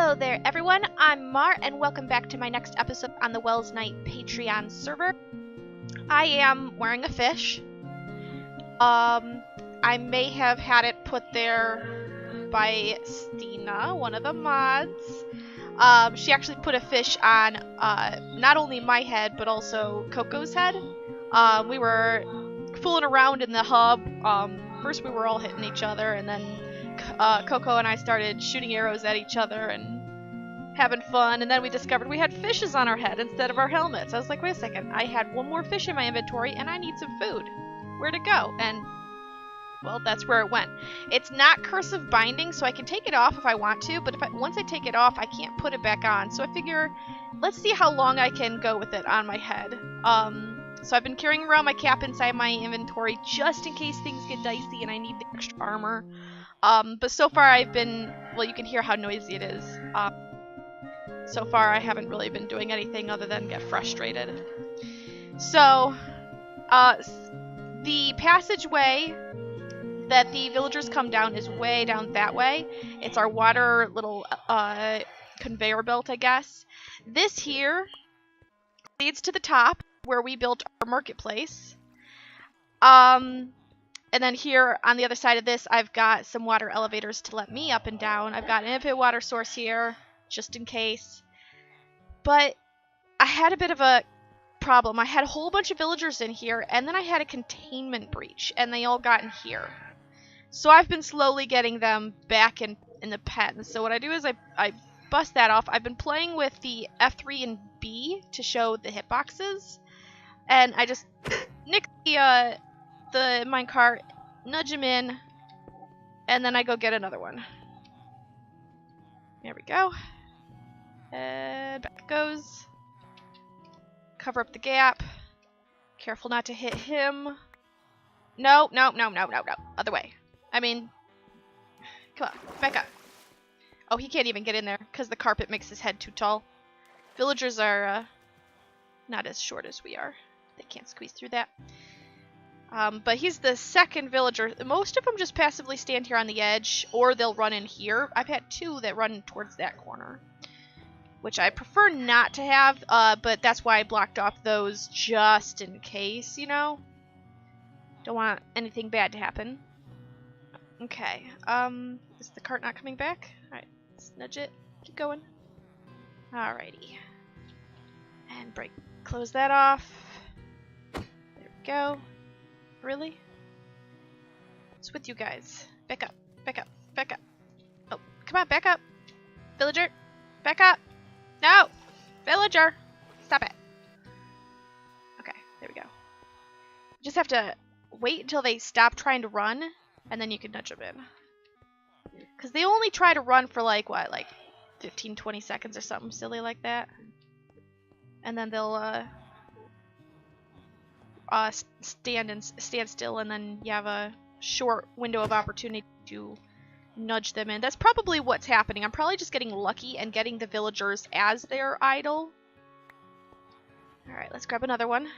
Hello there, everyone. I'm Mar, and welcome back to my next episode on the Welsknight Patreon server. I am wearing a fish. I may have had it put there by Stina, one of the mods. She actually put a fish on not only my head, but also Coco's head. We were fooling around in the hub. First we were all hitting each other, and then Coco and I started shooting arrows at each other and having fun, and then we discovered we had fishes on our head instead of our helmets. I was like, wait a second, I had one more fish in my inventory and I need some food. Where'd it go? And, well, that's where it went. It's not cursive binding, so I can take it off if I want to, but once I take it off, I can't put it back on. So I figure, let's see how long I can go with it on my head. So I've been carrying around my cap inside my inventory just in case things get dicey and I need the extra armor. But so far I've been, well, you can hear how noisy it is. So far I haven't really been doing anything other than get frustrated. So, the passageway that the villagers come down is way down that way. It's our water little, conveyor belt, I guess. This here leads to the top where we built our marketplace. And then here on the other side of this, I've got some water elevators to let me up and down. I've got an infinite water source here, just in case. But I had a bit of a problem. I had a whole bunch of villagers in here, and then I had a containment breach, and they all got in here. So I've been slowly getting them back in the pen. So what I do is I bust that off. I've been playing with the F3 and B to show the hitboxes, and I just nick the minecart, nudge him in, and then I go get another one. There we go. And back it goes. Cover up the gap. Careful not to hit him. No. Other way. I mean, come on, back up. Oh, he can't even get in there because the carpet makes his head too tall. Villagers are not as short as we are. They can't squeeze through that. But he's the second villager. Most of them just passively stand here on the edge, or they'll run in here. I've had two that run towards that corner, which I prefer not to have, but that's why I blocked off those just in case, you know? Don't want anything bad to happen. Okay, is the cart not coming back? Alright, let's nudge it. Keep going. Alrighty. And close that off. There we go. Really? What's with you guys? Back up. Oh, come on, back up. Villager, back up. No! Villager! Stop it. Okay, there we go. You just have to wait until they stop trying to run, and then you can nudge them in. Because they only try to run for like, what, like 15, 20 seconds or something silly like that. And then they'll, stand still, and then you have a short window of opportunity to nudge them in. That's probably what's happening. I'm probably just getting lucky and getting the villagers as they're idle. Alright, let's grab another one.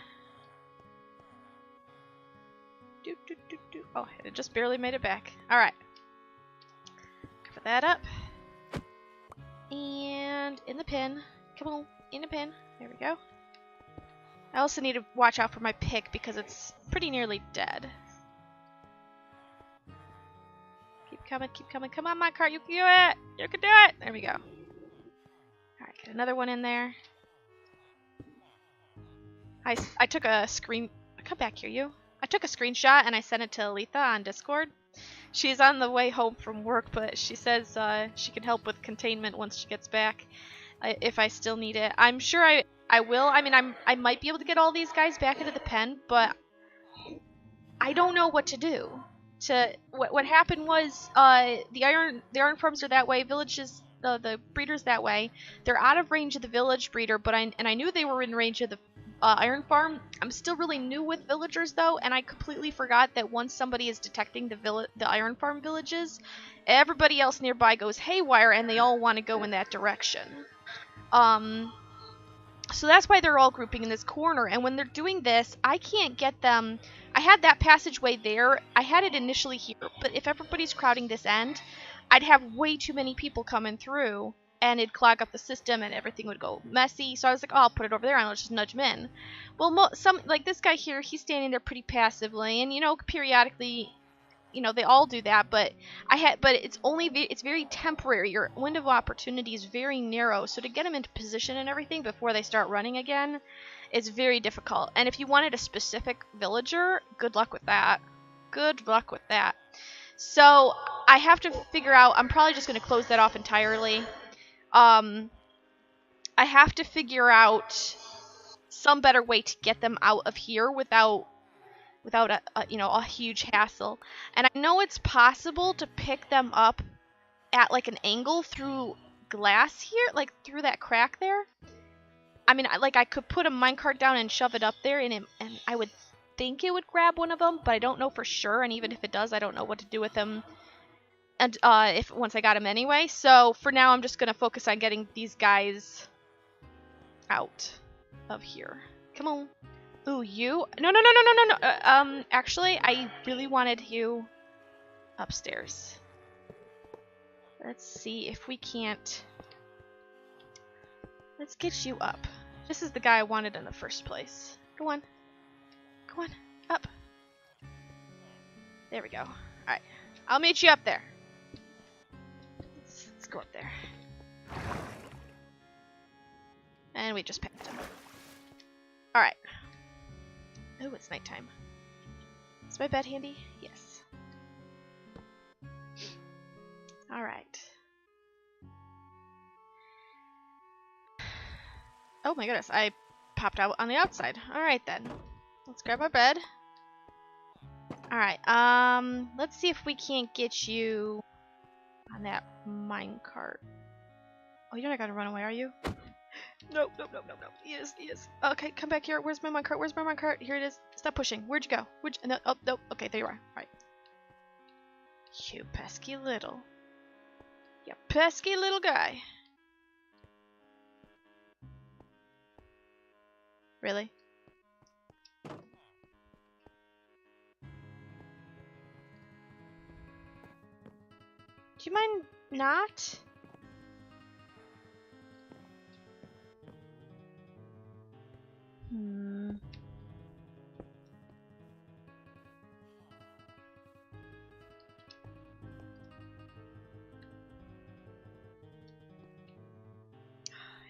Oh, it just barely made it back. Alright. Cover that up. And in the pin. Come on, in the pin. There we go. I also need to watch out for my pick because it's pretty nearly dead. Keep coming. Come on, my cart. You can do it. You can do it. There we go. Alright, get another one in there. I took a screen... Come back here, you. I took a screenshot and I sent it to Elise on Discord. She's on the way home from work, but she says she can help with containment once she gets back. If I still need it. I'm sure I will. I mean, I might be able to get all these guys back into the pen, but I don't know what to do. What happened was the iron farms are that way. Villages, the breeders that way. They're out of range of the village breeder, but I knew they were in range of the iron farm. I'm still really new with villagers though, and I completely forgot that once somebody is detecting the iron farm villages, everybody else nearby goes haywire, and they all want to go in that direction. So that's why they're all grouping in this corner, and when they're doing this, I can't get them. I had that passageway there. I had it initially here, but if everybody's crowding this end, I'd have way too many people coming through, and it'd clog up the system and everything would go messy. So I was like, oh, I'll put it over there and I'll just nudge him in. Well, like this guy here, he's standing there pretty passively, and you know, periodically, you know, they all do that, but it's very temporary. Your window of opportunity is very narrow, so to get them into position and everything before they start running again is very difficult. And if you wanted a specific villager, good luck with that. Good luck with that. So I have to figure out, I'm probably just going to close that off entirely. I have to figure out some better way to get them out of here without a huge hassle. And I know it's possible to pick them up at like an angle through glass here, like through that crack there. I mean, I could put a minecart down and shove it up there, and I would think it would grab one of them, but I don't know for sure. And even if it does, I don't know what to do with them. And once I got them anyway. So for now, I'm just gonna focus on getting these guys out of here. Come on. Ooh, you? No. Actually, I really wanted you upstairs. Let's see if we can't. Let's get you up. This is the guy I wanted in the first place. Go on. Go on. Up. There we go. Alright. I'll meet you up there. Let's go up there. And we just passed him. Alright. Oh, it's nighttime. Is my bed handy? Yes. Alright. Oh my goodness, I popped out on the outside. Alright then. Let's grab our bed. Alright, let's see if we can't get you on that minecart. Oh, you're not gonna run away, are you? No. He is. Okay, come back here. Where's my minecart? Here it is. Stop pushing. Where'd you go? No, oh, no. Okay, there you are. Alright. You pesky little. You pesky little guy. Really? Do you mind not?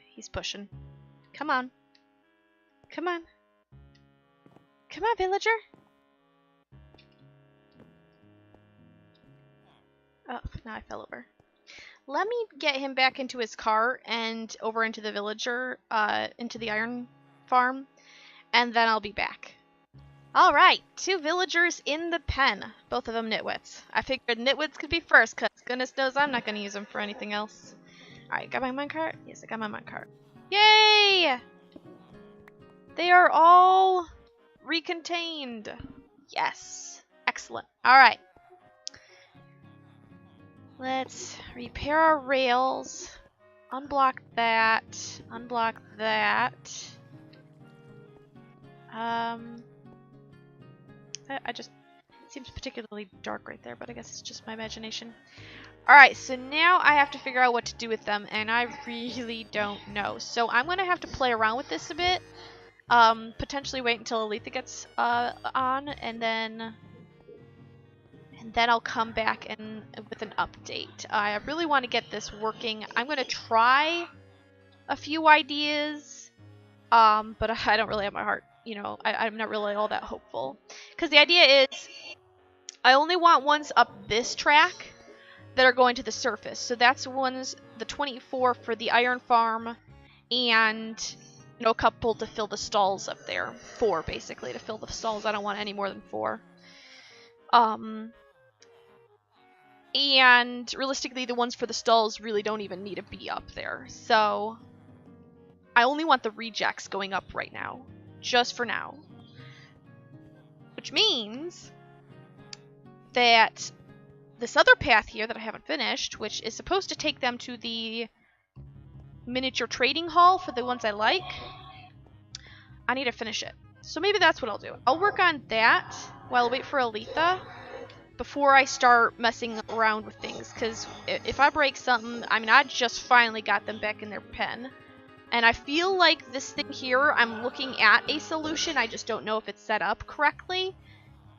He's pushing. Come on. Come on. Come on, villager. Oh, now I fell over. Let me get him back into his car and over into the villager, into the iron farm, and then I'll be back. Alright, 2 villagers in the pen. Both of them nitwits. I figured nitwits could be first, because goodness knows I'm not going to use them for anything else. Alright, got my minecart? Yes, I got my minecart. Yay! They are all recontained. Yes. Excellent. Alright. Let's repair our rails. Unblock that. Unblock that. I just... It seems particularly dark right there, but I guess it's just my imagination. Alright, so now I have to figure out what to do with them, and I really don't know. So I'm going to have to play around with this a bit. Potentially wait until Elise gets on, and then I'll come back with an update. I really want to get this working. I'm going to try a few ideas, but I don't really have my heart. You know, I'm not really all that hopeful. Because the idea is, I only want ones up this track that are going to the surface. So that's the 24 for the iron farm, and you know, a couple to fill the stalls up there. 4 basically to fill the stalls. I don't want any more than 4. And realistically, the ones for the stalls really don't even need to be up there. So I only want the rejects going up right now. Just for now. Which means that this other path here that I haven't finished, which is supposed to take them to the miniature trading hall for the ones I like, I need to finish it. So maybe that's what I'll do. I'll work on that while I wait for Elise. before I start messing around with things, because if I break something, I mean, I just finally got them back in their pen, and I feel like this thing here, I'm looking at a solution, I just don't know if it's set up correctly,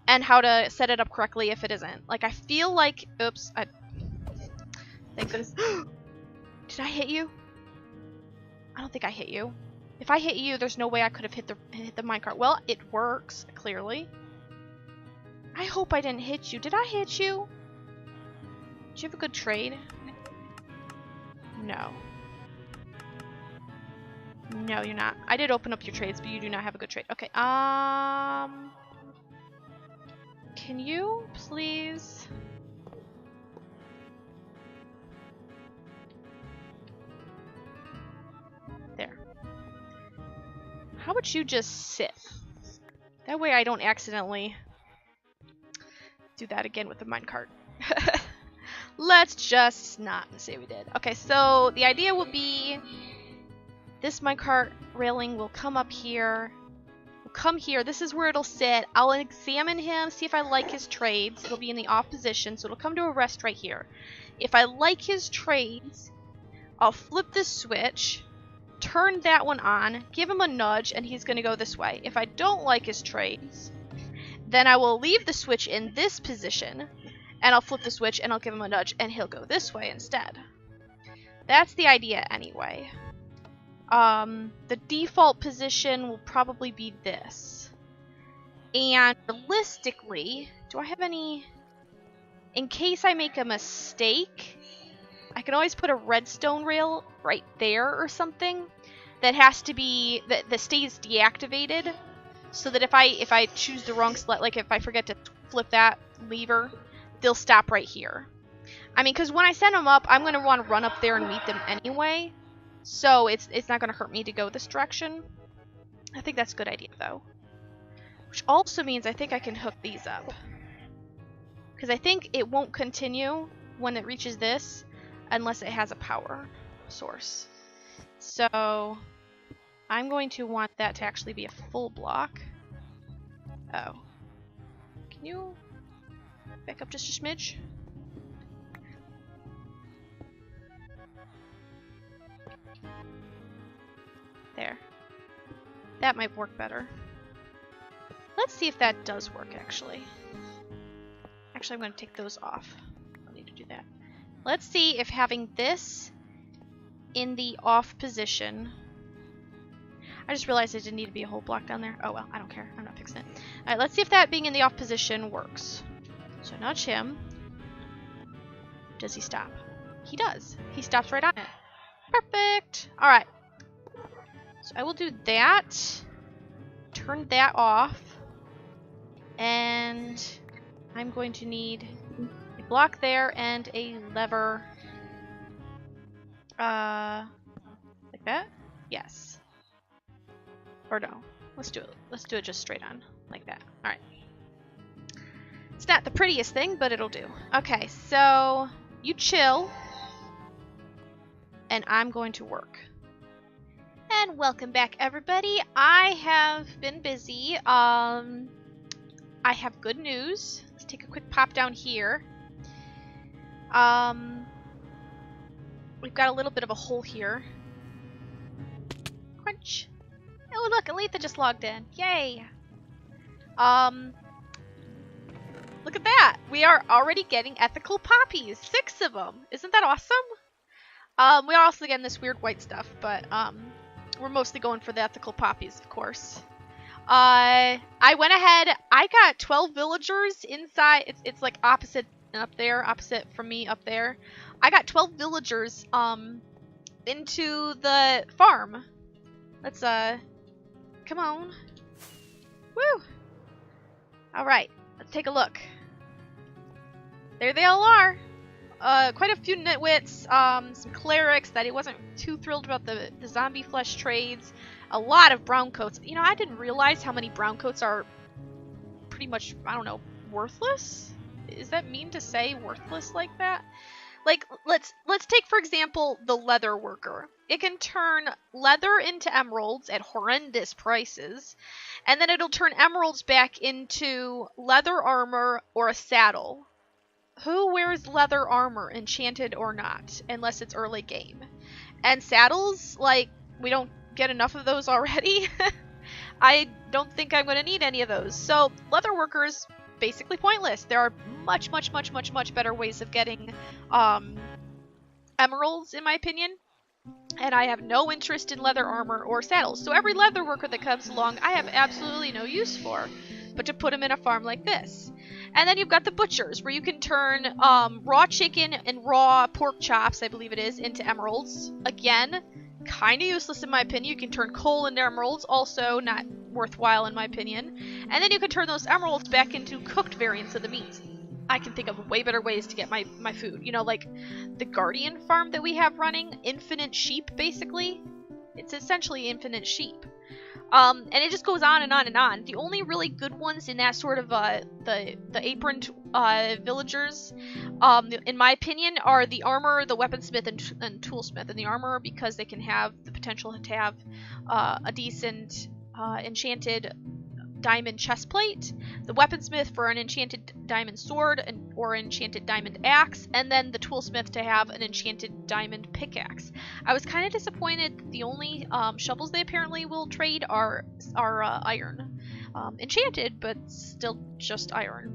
and how to set it up correctly if it isn't. Like, I feel like, oops, thank goodness. Did I hit you? I don't think I hit you. If I hit you, there's no way I could have hit the minecart. Well, it works, clearly. I hope I didn't hit you. Did I hit you? Did you have a good trade? No. No, you're not. I did open up your trades, but you do not have a good trade. Okay, can you please... There. How about you just sit? That way I don't accidentally do that again with the minecart. Let's just not say we did. Okay, so the idea will be this minecart railing will come up here. Will come here. This is where it'll sit. I'll examine him, see if I like his trades. It'll be in the off position, so it'll come to a rest right here. If I like his trades, I'll flip this switch, turn that one on, give him a nudge, and he's going to go this way. If I don't like his trades, then I will leave the switch in this position, and I'll flip the switch, and I'll give him a nudge, and he'll go this way instead. That's the idea anyway. The default position will probably be this. And realistically, do I have any... In case I make a mistake, I can always put a redstone rail right there or something that has to be... that stays deactivated. So that if I choose the wrong select, like if I forget to flip that lever, they'll stop right here. I mean, because when I send them up, I'm going to want to run up there and meet them anyway. So it's not going to hurt me to go this direction. I think that's a good idea, though. Which also means I think I can hook these up. Because I think it won't continue when it reaches this unless it has a power source. So I'm going to want that to actually be a full block. Oh. Can you back up just a smidge? There. That might work better. Let's see if that does work, actually. Actually, I'm going to take those off. I'll need to do that. Let's see if having this in the off position... I just realized it didn't need to be a whole block down there. Oh well, I don't care. I'm not fixing it. Alright, let's see if that being in the off position works. So nudge him. Does he stop? He does. He stops right on it. Perfect! Alright. So I will do that. Turn that off. And I'm going to need a block there and a lever. Like that? Yes. Or no. Let's do it. Let's do it just straight on. Like that. Alright. It's not the prettiest thing, but it'll do. Okay, so you chill. And I'm going to work. And welcome back, everybody. I have been busy. I have good news. Let's take a quick pop down here. We've got a little bit of a hole here. Crunch. Oh, look, Elise just logged in. Yay. Look at that. We are already getting ethical poppies. 6 of them. Isn't that awesome? We are also getting this weird white stuff, but, we're mostly going for the ethical poppies, of course. I went ahead. I got 12 villagers inside. It's like opposite up there, opposite from me up there. I got 12 villagers into the farm. Let's come on. Woo! All right, let's take a look. There they all are. Quite a few nitwits, some clerics that he wasn't too thrilled about the zombie flesh trades, a lot of brown coats. You know, I didn't realize how many brown coats are pretty much, I don't know, worthless? Is that mean to say worthless like that? Like, let's take, for example, the leather worker. It can turn leather into emeralds at horrendous prices, and then it'll turn emeralds back into leather armor or a saddle. who wears leather armor, enchanted or not, unless it's early game? And saddles, like, we don't get enough of those already. I don't think I'm going to need any of those. So, leather workers, basically pointless. There are much better ways of getting emeralds, in my opinion. And I have no interest in leather armor or saddles. So every leather worker that comes along, I have absolutely no use for, but to put them in a farm like this. And then you've got the butchers, where you can turn raw chicken and raw pork chops, I believe it is, into emeralds. Again, kind of useless in my opinion. You can turn coal into emeralds, also not worthwhile in my opinion. And then you can turn those emeralds back into cooked variants of the meat. I can think of way better ways to get my food. You know, like the Guardian farm that we have running, infinite sheep, basically. It's essentially infinite sheep. And it just goes on and on and on. The only really good ones in that sort of, the aproned, villagers, in my opinion, are the armor, the weaponsmith, and toolsmith. And the armor, because they can have the potential to have, a decent, enchanted diamond chestplate, the weaponsmith for an enchanted diamond sword or enchanted diamond axe, and then the toolsmith to have an enchanted diamond pickaxe. I was kind of disappointed that the only shovels they apparently will trade are iron. Enchanted, but still just iron.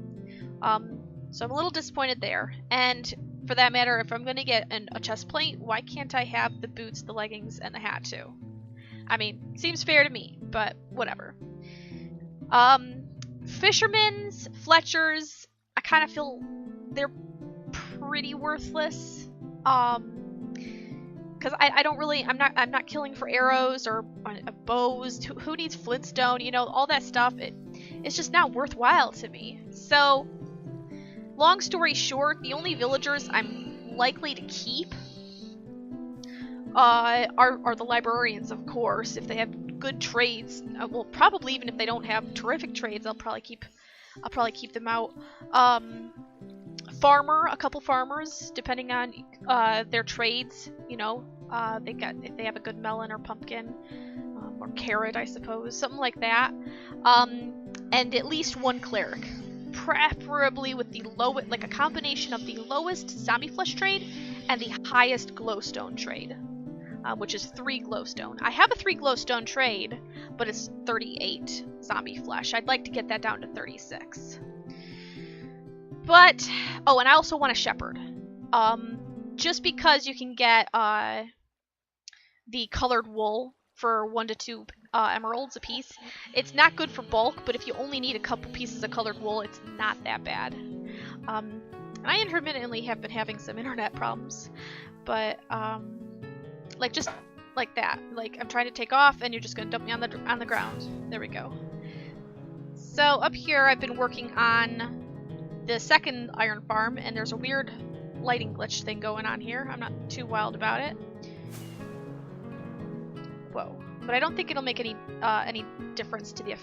So I'm a little disappointed there. And for that matter, if I'm going to get a chestplate, why can't I have the boots, the leggings, and the hat too? I mean, seems fair to me, but whatever. Fishermen's, Fletchers, I kind of feel they're pretty worthless. Cause I don't really, I'm not killing for arrows or bows. Who needs flintstone? You know, all that stuff. It's just not worthwhile to me. So, long story short, the only villagers I'm likely to keep are the librarians, of course, if they have good trades. Well, probably even if they don't have terrific trades, I'll probably keep them out. Farmer, a couple farmers, depending on their trades. You know, if they have a good melon or pumpkin or carrot, I suppose, something like that. And at least one cleric, preferably with the lowest, like a combination of the lowest zombie flesh trade and the highest glowstone trade. Which is 3 glowstone. I have a 3 glowstone trade, but it's 38 zombie flesh. I'd like to get that down to 36. But, oh, and I also want a shepherd. Just because you can get the colored wool for 1 to 2 emeralds a piece. It's not good for bulk, but if you only need a couple pieces of colored wool, it's not that bad. And I intermittently have been having some internet problems, but like just like that. Like I'm trying to take off and you're just gonna dump me on the ground. There we go. So up here I've been working on the second iron farm, and there's a weird lighting glitch thing going on here. I'm not too wild about it. Whoa. But I don't think it'll make any difference to the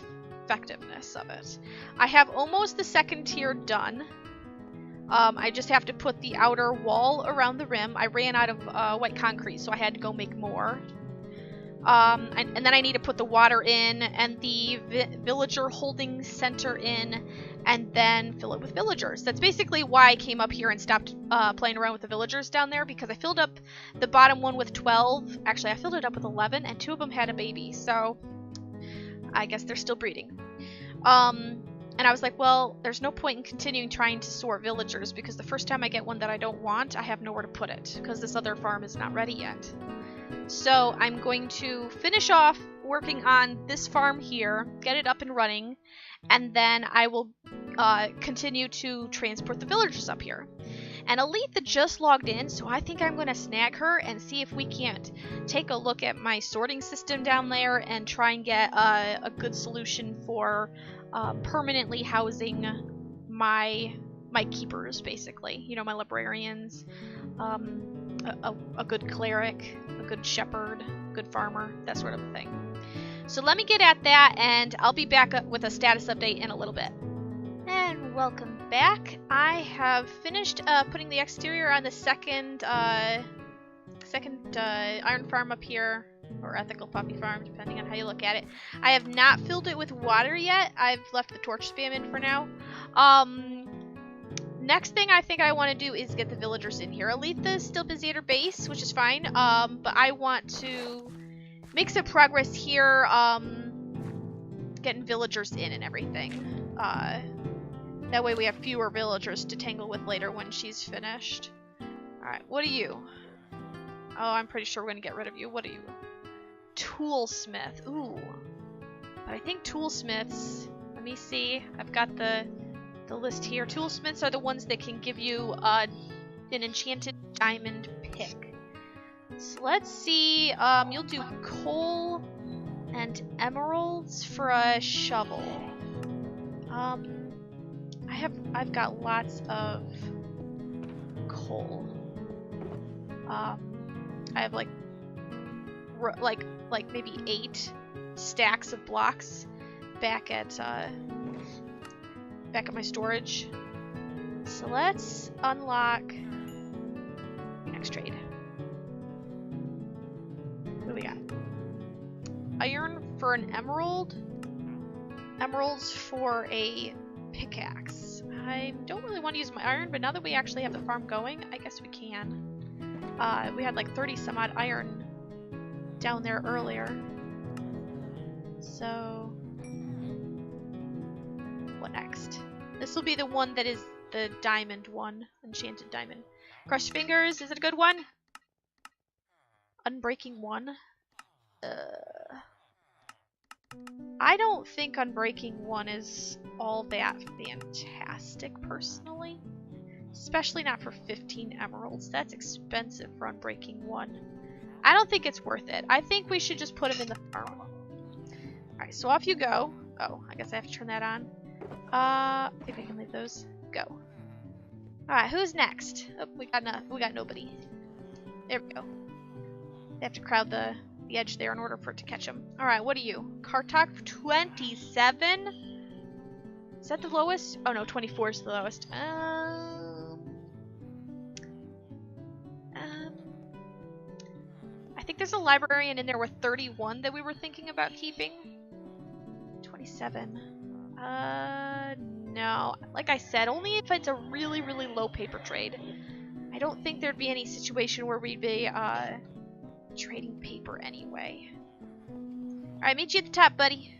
effectiveness of it. I have almost the second tier done. I just have to put the outer wall around the rim. I ran out of white concrete, so I had to go make more. And then I need to put the water in, and the villager holding center in, and then fill it with villagers. That's basically why I came up here and stopped playing around with the villagers down there, because I filled up the bottom one with 12. Actually, I filled it up with 11, and 2 of them had a baby, so I guess they're still breeding. And I was like, well, there's no point in continuing trying to sort villagers, because the first time I get one that I don't want, I have nowhere to put it, because this other farm is not ready yet. So I'm going to finish off working on this farm here, get it up and running, and then I will continue to transport the villagers up here. And Elise just logged in, so I think I'm going to snag her and see if we can't take a look at my sorting system down there and try and get a good solution for permanently housing my keepers, basically. You know, my librarians, a good cleric, a good shepherd, good farmer, that sort of a thing. So let me get at that, and I'll be back up with a status update in a little bit. And welcome back. I have finished putting the exterior on the second iron farm up here, or ethical poppy farm, depending on how you look at it. I have not filled it with water yet. I've left the torch spam in for now. Next thing I think I want to do is get the villagers in here. Aletha is still busy at her base, which is fine. But I want to make some progress here, getting villagers in and everything. That way we have fewer villagers to tangle with later when she's finished. Alright, what are you? Oh, I'm pretty sure we're going to get rid of you. What are you? Toolsmith. Ooh. But I think toolsmiths... Let me see. I've got the list here. Toolsmiths are the ones that can give you an enchanted diamond pick. So let's see. You'll do coal and emeralds for a shovel. I've got lots of coal. I have like maybe 8 stacks of blocks back at my storage. So let's unlock the next trade. What do we got? Iron for an emerald. Emeralds for a pickaxe. I don't really want to use my iron, but now that we actually have the farm going, I guess we can. We had like 30 some odd iron down there earlier. So, what next? This will be the one that is the diamond one. Enchanted diamond. Crushed fingers, is it a good one? Unbreaking 1. I don't think Unbreaking 1 is all that fantastic, personally. Especially not for 15 emeralds. That's expensive for Unbreaking 1. I don't think it's worth it. I think we should just put him in the farm. Alright, so off you go. Oh, I guess I have to turn that on. Maybe I can leave those. Go. Alright, who's next? Oh, we got nobody. There we go. They have to crowd the edge there in order for it to catch them. Alright, what are you? Kartok 27? Is that the lowest? Oh no, 24 is the lowest. I think there's a librarian in there with 31 that we were thinking about keeping. 27. No. Like I said, only if it's a really, really low paper trade. I don't think there'd be any situation where we'd be, trading paper anyway. Alright, meet you at the top, buddy.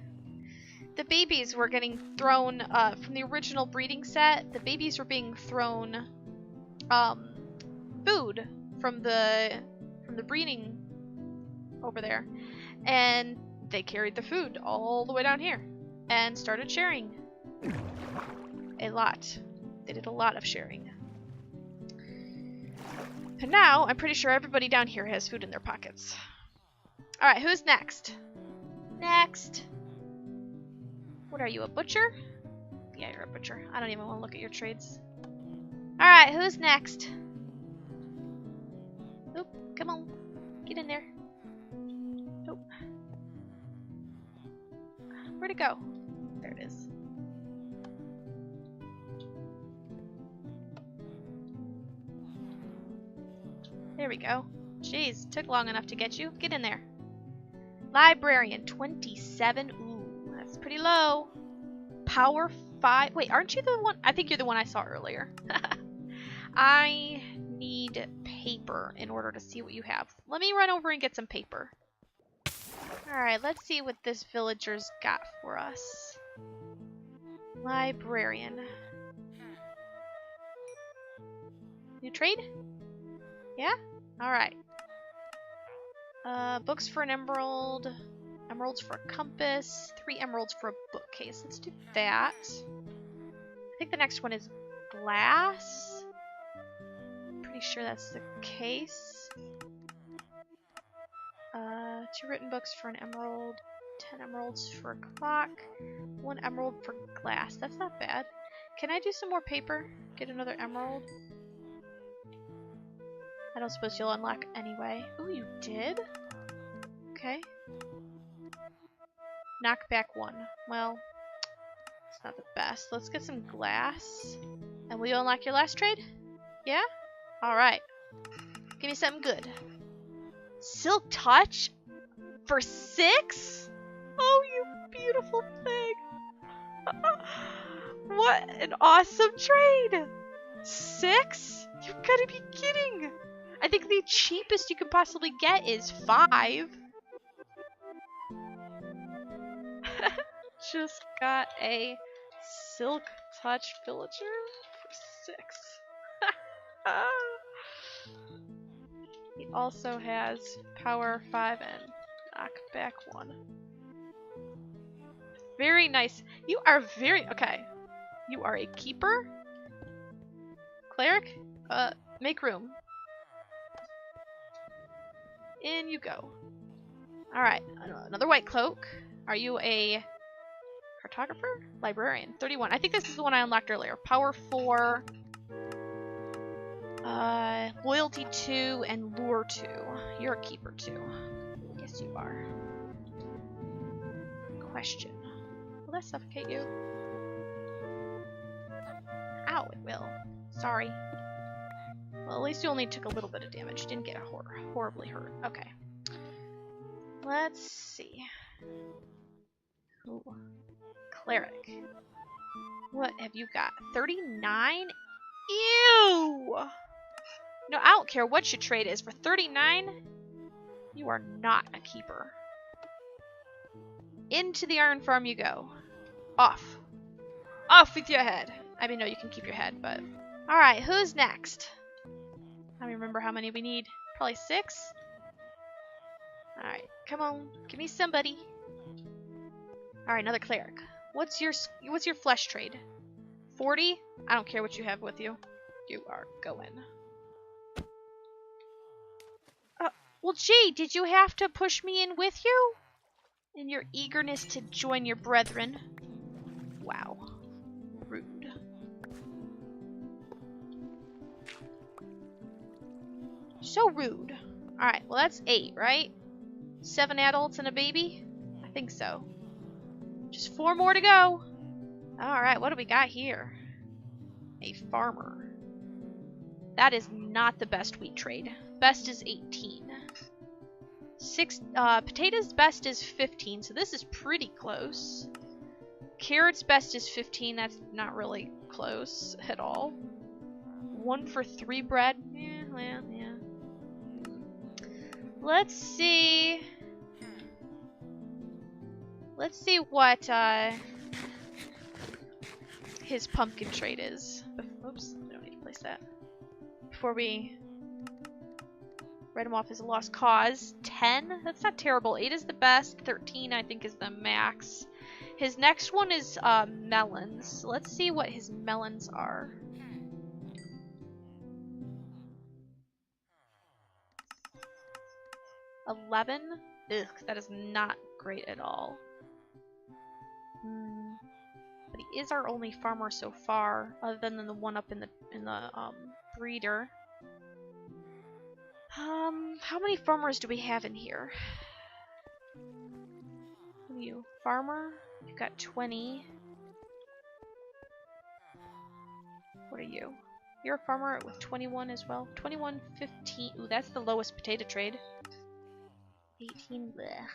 The babies were getting thrown, from the original breeding set, the babies were being thrown, food from the breeding over there. And they carried the food all the way down here and started sharing. A lot. They did a lot of sharing. And now, I'm pretty sure everybody down here has food in their pockets. Alright, who's next? Next. What are you, a butcher? Yeah, you're a butcher. I don't even want to look at your trades. Alright, who's next? Oop, come on. Get in there. Oop. Where'd it go? There it is. There we go. Jeez, took long enough to get you. Get in there. Librarian, 27. Ooh, that's pretty low. Power 5. Wait, aren't you the one? I think you're the one I saw earlier. I need paper in order to see what you have. Let me run over and get some paper. Alright, let's see what this villager's got for us. Librarian. New trade? Yeah? Alright. Books for an emerald. Emeralds for a compass. 3 emeralds for a bookcase. Let's do that. I think the next one is glass. Pretty sure that's the case. 2 written books for an emerald. 10 emeralds for a clock. 1 emerald for glass. That's not bad. Can I do some more paper? Get another emerald? I don't suppose you'll unlock anyway. Ooh, you did? Okay. Knock back 1. Well, it's not the best. Let's get some glass. And will you unlock your last trade? Yeah? Alright. Give me something good. Silk Touch? For 6? Oh, you beautiful thing. What an awesome trade! 6? You gotta be kidding! I think the cheapest you could possibly get is 5. Just got a Silk Touch Villager for 6. He also has Power 5 and Knockback 1. Very nice. You are very... Okay. You are a keeper. Cleric? Make room. In you go. Alright, another white cloak. Are you a cartographer? Librarian. 31. I think this is the one I unlocked earlier. Power 4. Loyalty 2 and Lure 2. You're a keeper too. Yes, you are. Question. Will that suffocate you? Ow, it will. Sorry. Well, at least you only took a little bit of damage. You didn't get horribly hurt. Okay. Let's see. Ooh. Cleric. What have you got? 39? Ew! No, I don't care what your trade is. For 39, you are not a keeper. Into the iron farm you go. Off. Off with your head. I mean, no, you can keep your head, but... Alright, who's next? I don't remember how many we need. Probably 6? Alright, come on. Give me somebody. Alright, another cleric. What's your flesh trade? 40? I don't care what you have with you. You are going. Well, gee, did you have to push me in with you? In your eagerness to join your brethren. Wow. Rude. So rude. Alright, well that's 8, right? 7 adults and a baby? I think so. Just 4 more to go. Alright, what do we got here? A farmer. That is not the best wheat trade. Best is 18. Potatoes best is 15, so this is pretty close. Carrots best is 15, that's not really close at all. 1 for 3 bread. Yeah, well, yeah. Let's see. Let's see what his pumpkin trade is. Oops, we don't need to place that. Before we write him off as a lost cause. 10? That's not terrible. 8 is the best. 13 I think is the max. His next one is melons. Let's see what his melons are. $11? Ugh, that is not great at all. But he is our only farmer so far, other than the one up in the breeder. How many farmers do we have in here? You farmer? You've got 20. What are you? You're a farmer with 21 as well. 21, 15. Ooh, that's the lowest potato trade. 18. Bleh.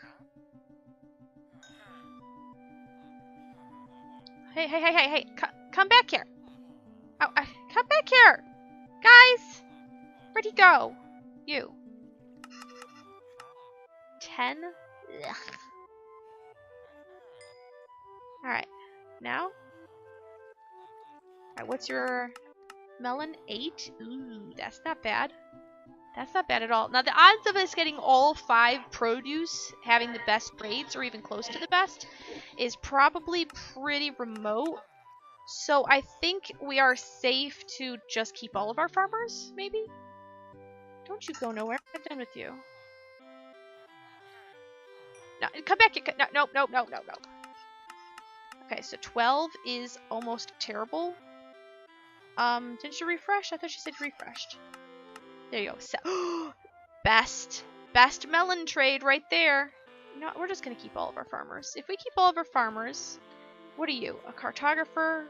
Hey! Come back here! Oh, come back here! Guys! Where'd he go? You. 10? Ugh. Alright. Now? Alright, what's your melon? 8? Ooh, that's not bad. That's not bad at all. Now, the odds of us getting all 5 produce, having the best grades, or even close to the best, is probably pretty remote. So I think we are safe to just keep all of our farmers, maybe? Don't you go nowhere. I'm done with you. No, come back here. No. Okay, so 12 is almost terrible. Didn't you refresh? I thought you said refreshed. There you go. So, best melon trade right there. You know what? We're just going to keep all of our farmers. If we keep all of our farmers, what are you? A cartographer?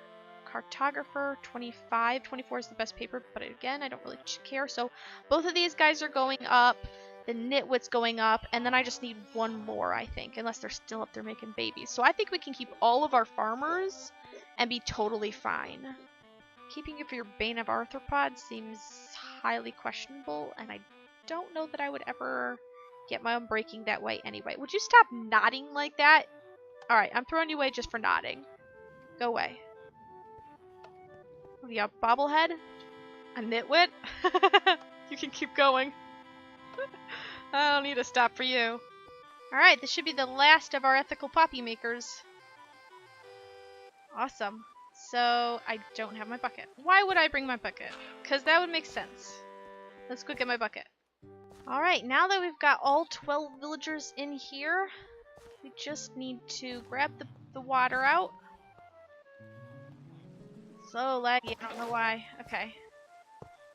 Cartographer, 25. 24 is the best paper, but again, I don't really care. So both of these guys are going up. The nitwit's going up, and then I just need 1 more, I think, unless they're still up there making babies. So I think we can keep all of our farmers and be totally fine. Keeping it for your Bane of Arthropods seems highly questionable, and I don't know that I would ever get my Unbreaking that way anyway. Would you stop nodding like that? Alright, I'm throwing you away just for nodding. Go away. What are you, a bobblehead? A nitwit? You can keep going. I don't need to stop for you. Alright, this should be the last of our ethical poppy makers. Awesome. So, I don't have my bucket. Why would I bring my bucket? Because that would make sense. Let's go get my bucket. Alright, now that we've got all 12 villagers in here, we just need to grab the water out. So laggy, I don't know why. Okay.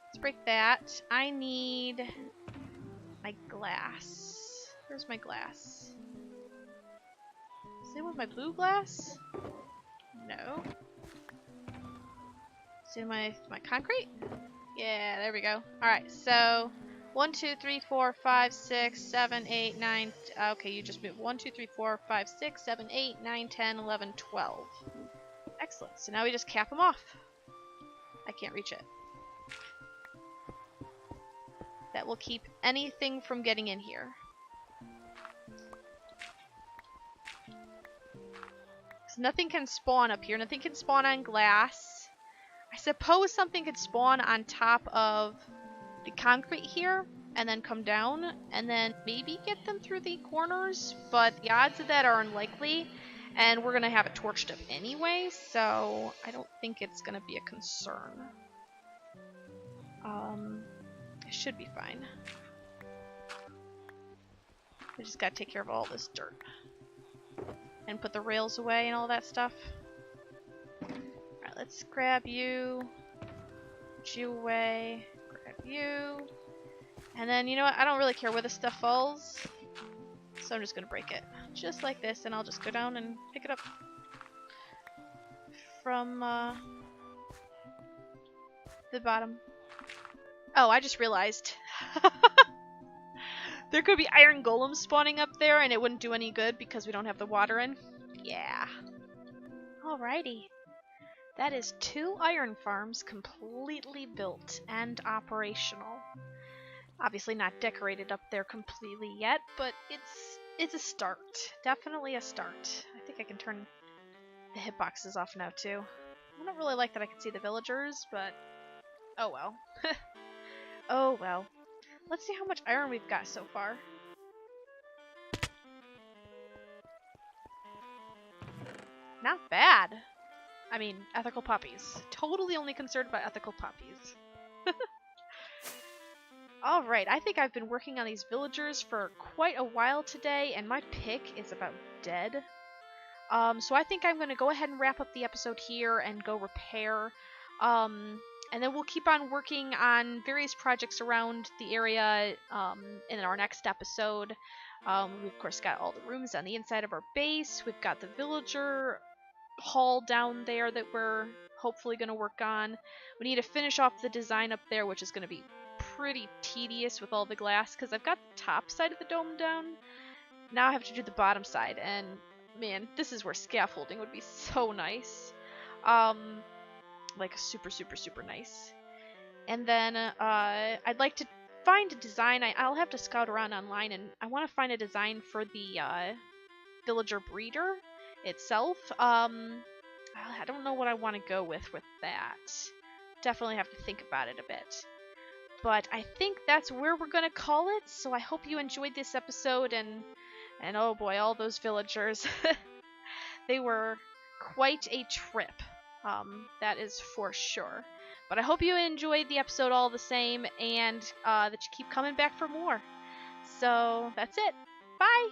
Let's break that. I need my glass. Where's my glass? Is it with my blue glass? No. Is it my concrete? Yeah, there we go. Alright, so 1, 2, 3, 4, 5, 6, 7, 8, 9. Okay, you just moved. 1, 2, 3, 4, 5, 6, 7, 8, 9, 10, 11, 12. Excellent. So now we just cap them off. I can't reach it. That will keep anything from getting in here. So nothing can spawn up here. Nothing can spawn on glass. I suppose something could spawn on top of the concrete here and then come down and then maybe get them through the corners, but the odds of that are unlikely, and we're going to have it torched up anyway, so I don't think it's going to be a concern. It should be fine. We just got to take care of all this dirt and put the rails away and all that stuff. Alright, let's grab you, put you away, grab you, and then, you know what, I don't really care where the stuff falls, so I'm just going to break it. Just like this, and I'll just go down and pick it up from the bottom. Oh, I just realized. There could be iron golems spawning up there, and it wouldn't do any good because we don't have the water in. Yeah. Alrighty. That is 2 iron farms completely built and operational. Obviously not decorated up there completely yet, but it's a start. Definitely a start. I think I can turn the hitboxes off now too. I don't really like that I can see the villagers, but oh well. Oh well. Let's see how much iron we've got so far. Not bad. I mean, ethical poppies. Totally only concerned about ethical poppies. Alright, I think I've been working on these villagers for quite a while today, and my pick is about dead. So I think I'm going to go ahead and wrap up the episode here and go repair. And then we'll keep on working on various projects around the area in our next episode. We've, of course, got all the rooms on the inside of our base. We've got the villager hall down there that we're hopefully going to work on. We need to finish off the design up there, which is going to be pretty tedious with all the glass, because I've got the top side of the dome down. Now I have to do the bottom side, and man, this is where scaffolding would be so nice. Like super, super, super nice. And then I'd like to find a design. I'll have to scout around online, and I want to find a design for the villager breeder itself. I don't know what I want to go with that. Definitely have to think about it a bit. But I think that's where we're going to call it, so I hope you enjoyed this episode, and oh boy, all those villagers. They were quite a trip. That is for sure. But I hope you enjoyed the episode all the same, and that you keep coming back for more. So, that's it. Bye!